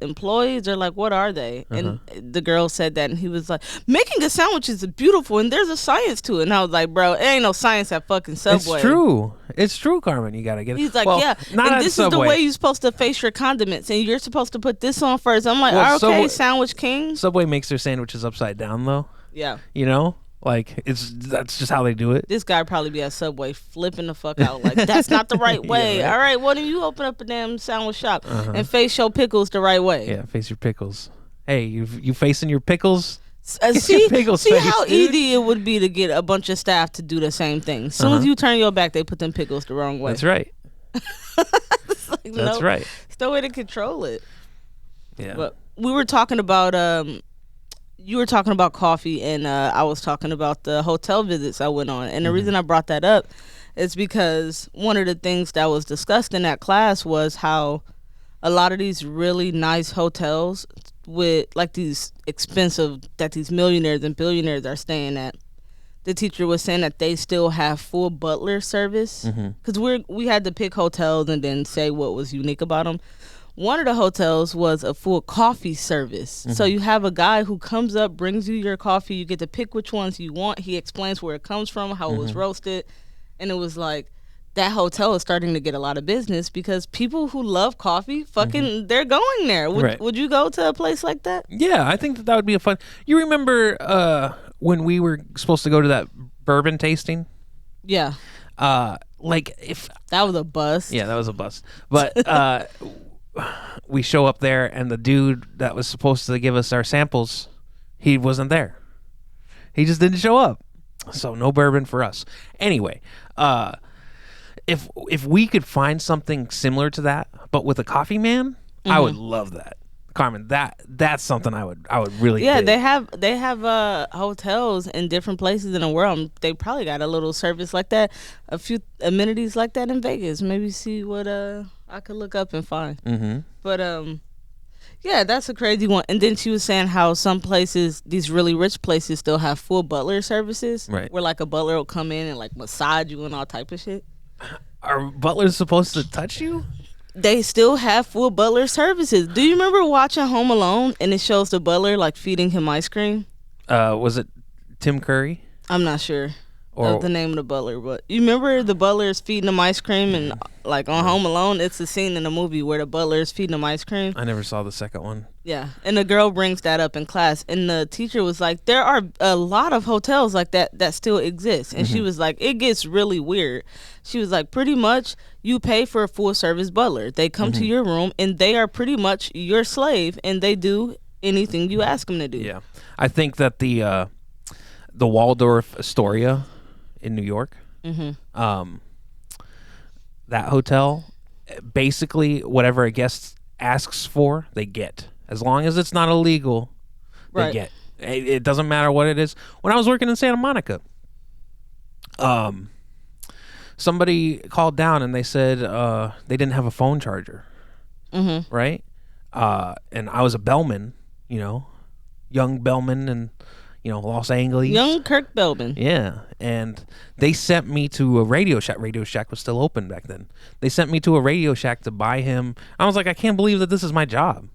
employees, or like what are they? And the girl said that, and he was like, making a sandwich is beautiful, and there's a science to it. And I was like, bro, it ain't no science at fucking Subway.
It's true. It's true, Carmen. You got to get it.
He's like,
Well,
yeah,
not
and
at
this is the
Subway.
way you're supposed to face your condiments, and you're supposed to put this on first. I'm like,
Well,
okay,
Subway-
sandwich king.
Subway makes their sandwiches upside down, though.
Yeah.
You know? Like, that's just how they do it.
This guy probably be at Subway flipping the fuck out. Like, that's not the right way.
right.
All right, why don't you open up a damn sandwich shop and face your pickles the right way?
Yeah, face your pickles. Hey, you facing your pickles?
See,
pickles
see
face,
how
dude.
easy it would be to get a bunch of staff to do the same thing. As soon as you turn your back, they put them pickles the wrong way.
That's right.
Like,
That's
no,
right.
It's no way to control it.
Yeah.
But we were talking about you were talking about coffee, and I was talking about the hotel visits I went on. And the reason I brought that up is because one of the things that was discussed in that class was how a lot of these really nice hotels with like these expensive, that these millionaires and billionaires are staying at, the teacher was saying that they still have full butler service, because we had to pick hotels and then say what was unique about them. One of the hotels was a full coffee service. So you have a guy who comes up, brings you your coffee. You get to pick which ones you want. He explains where it comes from, how it was roasted. And it was like, that hotel is starting to get a lot of business because people who love coffee, fucking, they're going there.
Right.
Would you go to a place like that?
Yeah, I think that would be a fun. You remember when we were supposed to go to that bourbon tasting?
Yeah.
Like if
That was a bust.
yeah, that was a bust. But we show up there and the dude that was supposed to give us our samples, he wasn't there. He just didn't show up. So no bourbon for us. Anyway, if we could find something similar to that, but with a coffee man, I would love that. Carmen, that's something I would really
Yeah,
dig.
they have hotels in different places in the world. They probably got a little service like that, a few amenities like that in Vegas. Maybe see what I could look up and find.
Mm-hmm.
But yeah, that's a crazy one. And then she was saying how some places, these really rich places, still have full butler services,
Right.
where like a butler will come in and like massage you and all type of shit.
Are butlers supposed to touch you?
They still have full butler services. Do you remember watching Home Alone and it shows the butler like feeding him ice cream?
Was it Tim Curry?
I'm not sure
Or-
of the name of the butler, but you remember the butler is feeding him ice cream, and like on Home Alone, it's a scene in the movie where the butler is feeding him ice cream.
I never saw the second one.
Yeah, and the girl brings that up in class, and the teacher was like, there are a lot of hotels like that still exist. And she was like, it gets really weird. She was like, pretty much you pay for a full service butler. They come to your room and they are pretty much your slave, and they do anything you ask them to do.
Yeah, I think that the Waldorf Astoria in New York, that hotel, basically whatever a guest asks for, they get. As long as it's not illegal, they
Right.
get. It doesn't matter what it is. When I was working in Santa Monica, somebody called down and they said they didn't have a phone charger, right? And I was a bellman, young bellman, and Los Angeles.
Young Kirk Belbin.
Yeah, and they sent me to a Radio Shack. Radio Shack was still open back then. They sent me to a Radio Shack to buy him. I was like, I can't believe that this is my job,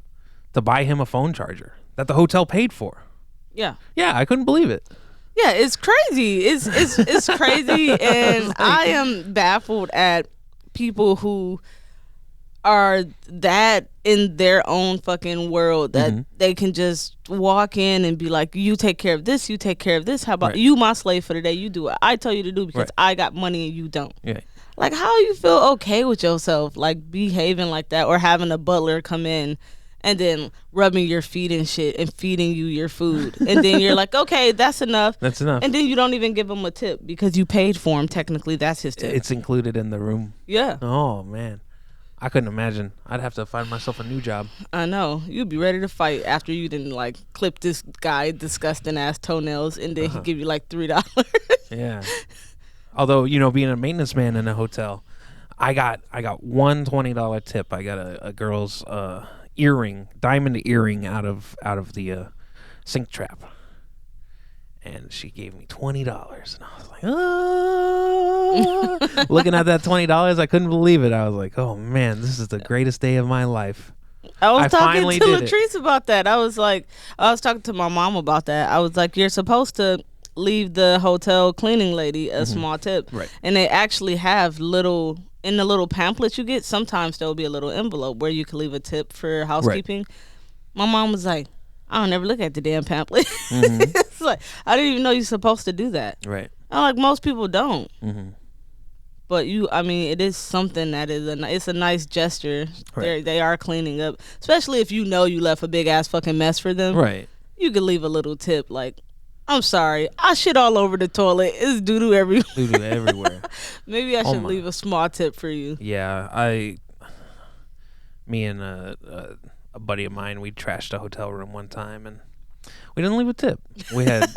to buy him a phone charger that the hotel paid for.
Yeah.
Yeah, I couldn't believe it.
Yeah, it's crazy. It's crazy, and I am baffled at people who are that in their own fucking world that they can just walk in and be like, you take care of this, you take care of this. How about you, my slave for the day? You do what I tell you to do because I got money and you don't.
Yeah.
Like, how you feel okay with yourself, like behaving like that, or having a butler come in and then rubbing your feet and shit and feeding you your food, and then you're like, okay, that's enough.
That's enough.
And then you don't even give him a tip because you paid for him. Technically, that's his tip.
It's included in the room.
Yeah.
Oh man, I couldn't imagine. I'd have to find myself a new job.
I know. You'd be ready to fight after you didn't like clip this guy disgusting ass toenails, and then he give you like $3.
Yeah. Although, being a maintenance man in a hotel, I got one $20 tip. I got a girl's diamond earring out of the sink trap, and she gave me $20, and I was like, oh. Looking at that $20, I couldn't believe it. I was like, oh man, this is the greatest day of my life.
I was talking
finally
to
did
Latrice about that. I was talking to my mom about that. I was like, you're supposed to leave the hotel cleaning lady a small tip,
Right.
And they actually have in the little pamphlets you get, sometimes there'll be a little envelope where you can leave a tip for housekeeping. My mom was like, I don't ever look at the damn pamphlet. It's like, I didn't even know you're supposed to do that.
Right.
I'm like, most people don't. But it is something that it's a nice gesture.
Right.
They are cleaning up, especially if you left a big ass fucking mess for them.
Right.
You could leave a little tip like, I'm sorry, I shit all over the toilet. It's doo-doo everywhere.
Doo-doo everywhere.
Maybe I should leave a small tip for you.
Yeah, me and a buddy of mine, we trashed a hotel room one time, and we didn't leave a tip. We had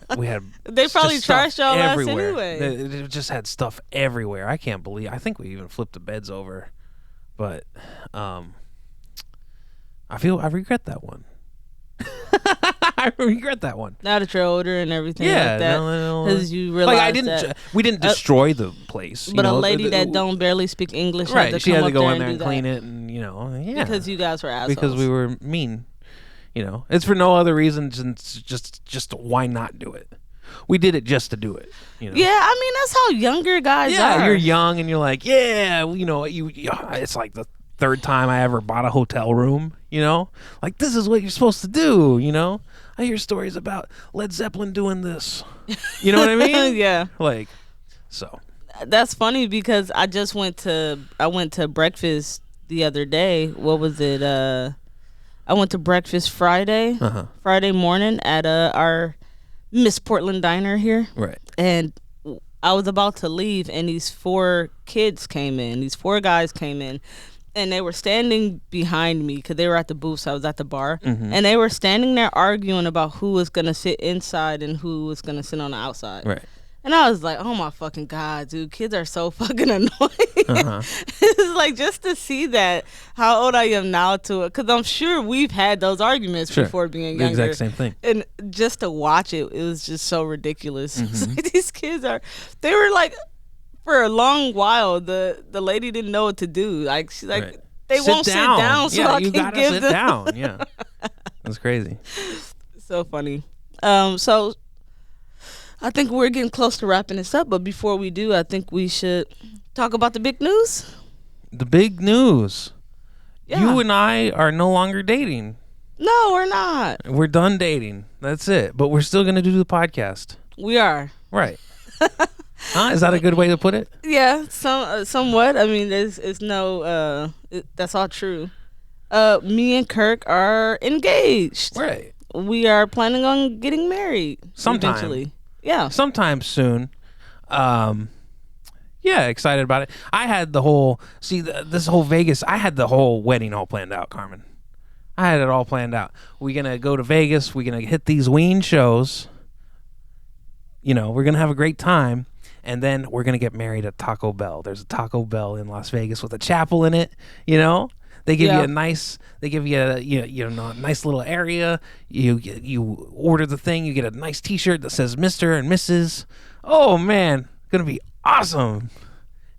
They probably
just stuff
trashed y'all ass
everywhere.
anyway.
They just had stuff everywhere. I think we even flipped the beds over, but I regret that one. I regret that one.
Now that you're older and everything like that, because you realize
we didn't destroy the place.
But a lady that don't barely speak English had to
she
come
had to
up
go
there
in there and
do
clean
that.
it, and yeah,
Because you guys were assholes.
because we were mean. It's for no other reason than just why not do it. We did it just to do it.
Yeah, that's how younger guys are.
Yeah, you're young and you're like, it's like the third time I ever bought a hotel room. Like, this is what you're supposed to do. I hear stories about Led Zeppelin doing this. You know what I mean?
Yeah.
Like, so.
That's funny because I went to breakfast the other day. What was it? I went to breakfast Friday morning at our Miss Portland Diner here.
Right.
And I was about to leave, and these four guys came in, and they were standing behind me because they were at the booth, so I was at the bar. And they were standing there arguing about who was going to sit inside and who was going to sit on the outside.
Right.
And I was like, oh my fucking God, dude, kids are so fucking annoying. It's like, just to see that, how old I am now to it, because I'm sure we've had those arguments before being younger.
The exact same thing.
And just to watch it, it was just so ridiculous. It's like, these kids they were like, for a long while, the lady didn't know what to do. Like, she's like, they won't sit down, so I can
gotta
give
sit
them.
down. Yeah. That's crazy.
So funny. So I think we're getting close to wrapping this up, but before we do, I think we should talk about the big news.
The big news.
Yeah.
You and I are no longer dating.
No, we're not.
We're done dating. That's it. But we're still going to do the podcast.
We are.
Right. Is that a good way to put it?
Yeah, somewhat. It's no, that's all true. Me and Kirk are engaged.
Right.
We are planning on getting married
Sometime.
eventually. Yeah.
Sometime soon. Yeah, excited about it. I had the whole, this whole Vegas, I had the whole wedding all planned out, Carmen. I had it all planned out. We're going to go to Vegas. We're going to hit these Ween shows. We're going to have a great time. And then we're going to get married at Taco Bell. There's a Taco Bell in Las Vegas with a chapel in it. They give you
Yeah.
a nice. They give you a a nice little area. You order the thing. You get a nice T-shirt that says Mr. and Mrs. Oh man, gonna be awesome.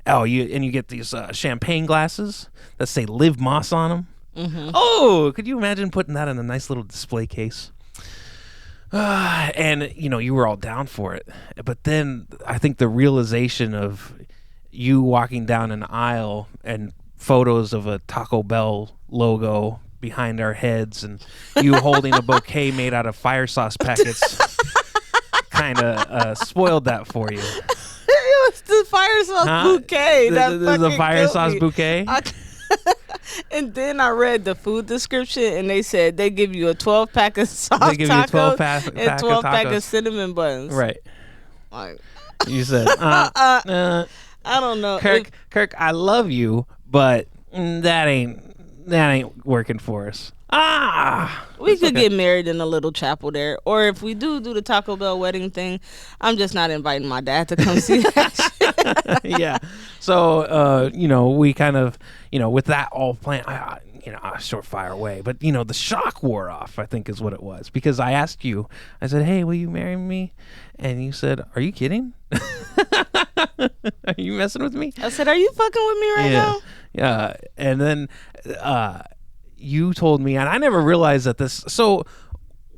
Oh, you get these champagne glasses that say Live Moss on them. Oh, could you imagine putting that in a nice little display case? And you were all down for it, but then I think the realization of you walking down an aisle and photos of a Taco Bell logo behind our heads and you holding a bouquet made out of fire sauce packets kind of spoiled that for you.
It was the fire sauce bouquet.
The fire sauce bouquet.
And then I read the food description, and they said they give you a 12-pack of soft
They give you a 12
tacos
pack
and
of
12-pack
tacos.
of cinnamon buns.
Right.
Like,
You said,
I don't know.
Kirk, I love you, but that ain't working for us.
We could get married in a little chapel there, or if we do the Taco Bell wedding thing, I'm just not inviting my dad to come see that shit.
Yeah. So, we kind of, with that all planned, short fire away. But, the shock wore off, I think is what it was. Because I asked you, I said, hey, will you marry me? And you said, are you kidding? Are you messing with me?
I said, are you fucking with me right now?
Yeah. And then you told me, and I never realized that this. So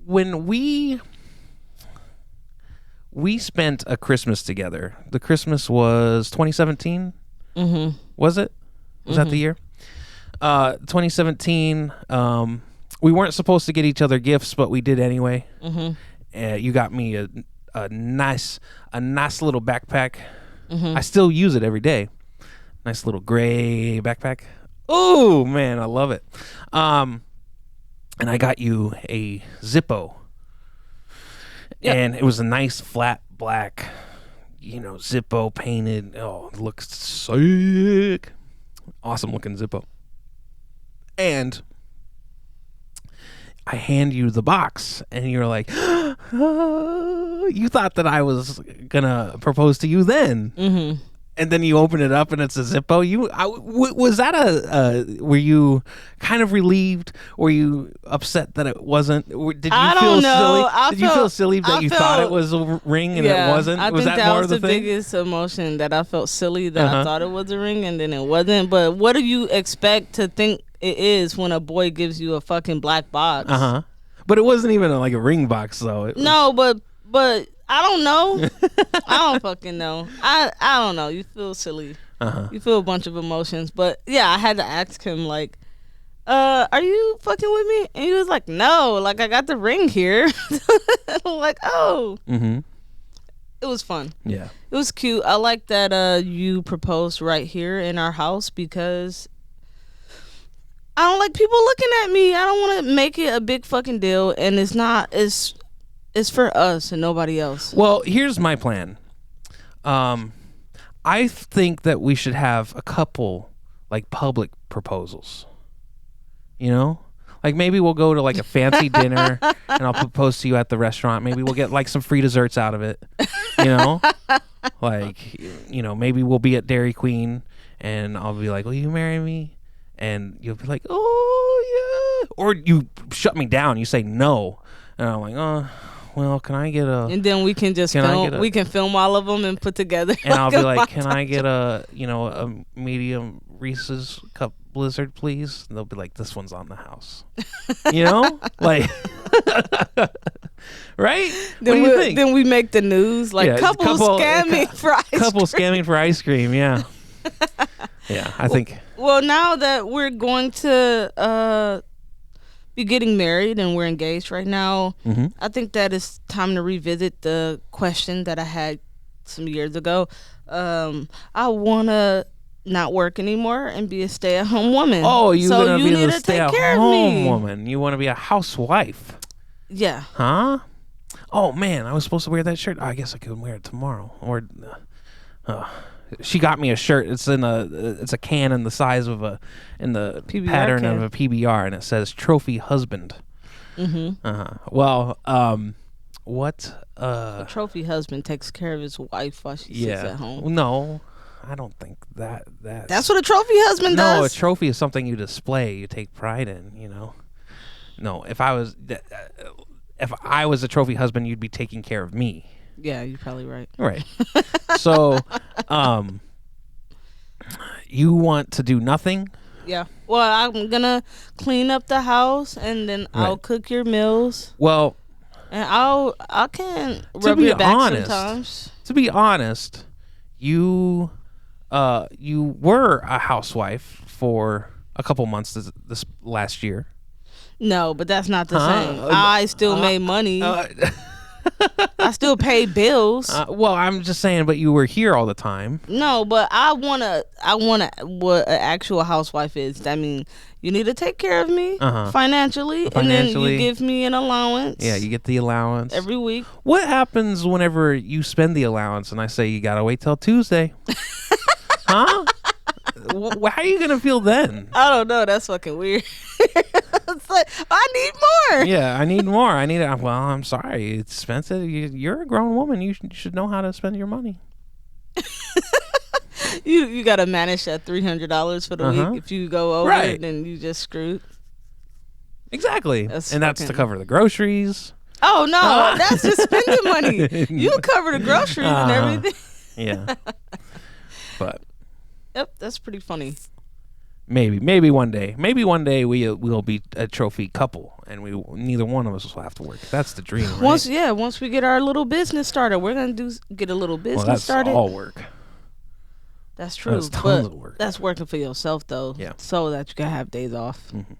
when we spent a Christmas together, the Christmas was 2017.
Mm-hmm.
Was it? Was that the year? 2017. We weren't supposed to get each other gifts, but we did anyway. Mm-hmm. You got me a nice little backpack. Mm-hmm. I still use it every day. Nice little gray backpack. Oh man, I love it. And I got you a Zippo. Yep. And it was a nice flat black, Zippo painted. Oh, it looks sick. Awesome looking Zippo. And I hand you the box, and you're like, you thought that I was gonna propose to you then. Mm-hmm. And then you open it up, and it's a Zippo. Was that were you kind of relieved? Were you upset that it wasn't? Did you feel silly? Did you feel silly that you thought it was a ring and it wasn't?
I
was
think
that more
was
of the thing?
biggest emotion, that I felt silly that I thought it was a ring and then it wasn't. But what do you expect to think it is when a boy gives you a fucking black box?
But it wasn't even like a ring box, though.
No, but I don't know. I don't fucking know. I don't know. You feel silly. You feel a bunch of emotions. But yeah, I had to ask him like, are you fucking with me? And he was like, no, like I got the ring here. I'm like, oh. Mm-hmm. It was fun. Yeah. It was cute. I like that you proposed right here in our house because I don't like people looking at me. I don't want to make it a big fucking deal, and it's for us and nobody else.
Well, here's my plan. I think that we should have a couple like public proposals. Like maybe we'll go to like a fancy dinner and I'll propose to you at the restaurant. Maybe we'll get like some free desserts out of it. Like, maybe we'll be at Dairy Queen and I'll be like, will you marry me? And you'll be like, oh yeah. Or you shut me down. You say no. And I'm like, oh, well, can I get a...
And then we can just film. We can film all of them and put together.
And I'll be like, can I get a medium Reese's cup Blizzard, please? And they'll be like, this one's on the house. Like, right? What do you think?
Then we make the news like couple scamming for ice cream.
Couple scamming for ice cream, yeah. Yeah, I think.
Well, now that we're going to be getting married and we're engaged right now, mm-hmm. I think that it's time to revisit the question that I had some years ago. I want to not work anymore and be a stay-at-home woman.
Oh, you're going to be a
stay-at-home
woman. You want to be a housewife.
Yeah.
Huh? Oh, man, I was supposed to wear that shirt. I guess I could wear it tomorrow. Or she got me a shirt. It's a can in the size of the PBR pattern can. Of a PBR, and it says "Trophy Husband." Mm-hmm. Well, what?
A trophy husband takes care of his wife while she sits at home.
No, I don't think that's
That's what a trophy husband
no. A
does.
trophy is something you display, you take pride in. You know. No, if I was a trophy husband, you'd be taking care of me.
Yeah, you're probably right.
Right. So, you want to do nothing?
Yeah. Well, I'm gonna clean up the house, and then I'll
Right.
cook your meals,
Well,
and I can
To
rub
be
your back
honest,
sometimes.
to be honest, you were a housewife for a couple months this last year.
No, but that's not the
Huh?
same. I still made money. I still pay bills.
Well, I'm just saying, but you were here all the time.
No, but I wanna what an actual housewife is. That means you need to take care of me financially, and then
Financially.
you give me an allowance.
Yeah, you get the allowance
every week.
What happens whenever you spend the allowance and I say you gotta wait till Tuesday? Huh? How are you gonna feel then?
I don't know. That's fucking weird. It's like, I need more.
Yeah, I need more. I need it. Well, I'm sorry, it's expensive. You're a grown woman. You should know how to spend your money.
You gotta manage that $300 for the week. If you go over,
Right.
then you just screwed.
Exactly,
That's
and that's to
fucking-
cover the groceries.
Oh no, that's just spending money. You cover the groceries and everything.
Yeah, but
Yep, that's pretty funny.
maybe one day we'll be a trophy couple, and neither one of us will have to work. That's the dream, right?
Once we get our little business started, we're gonna get a little business
well, that's
started.
all work.
That's true.
That's tons
but
of work.
That's working for yourself though.
Yeah.
So that you can have days off.
Mhm.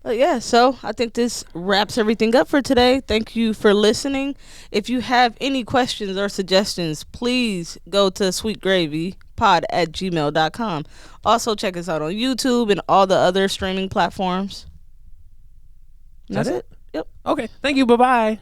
But yeah, so I think this wraps everything up for today. Thank you for listening. If you have any questions or suggestions, please go to sweetgravypod@gmail.com. Also check us out on YouTube and all the other streaming platforms.
Is that
That's
it?
Yep.
Okay, thank you. Bye bye.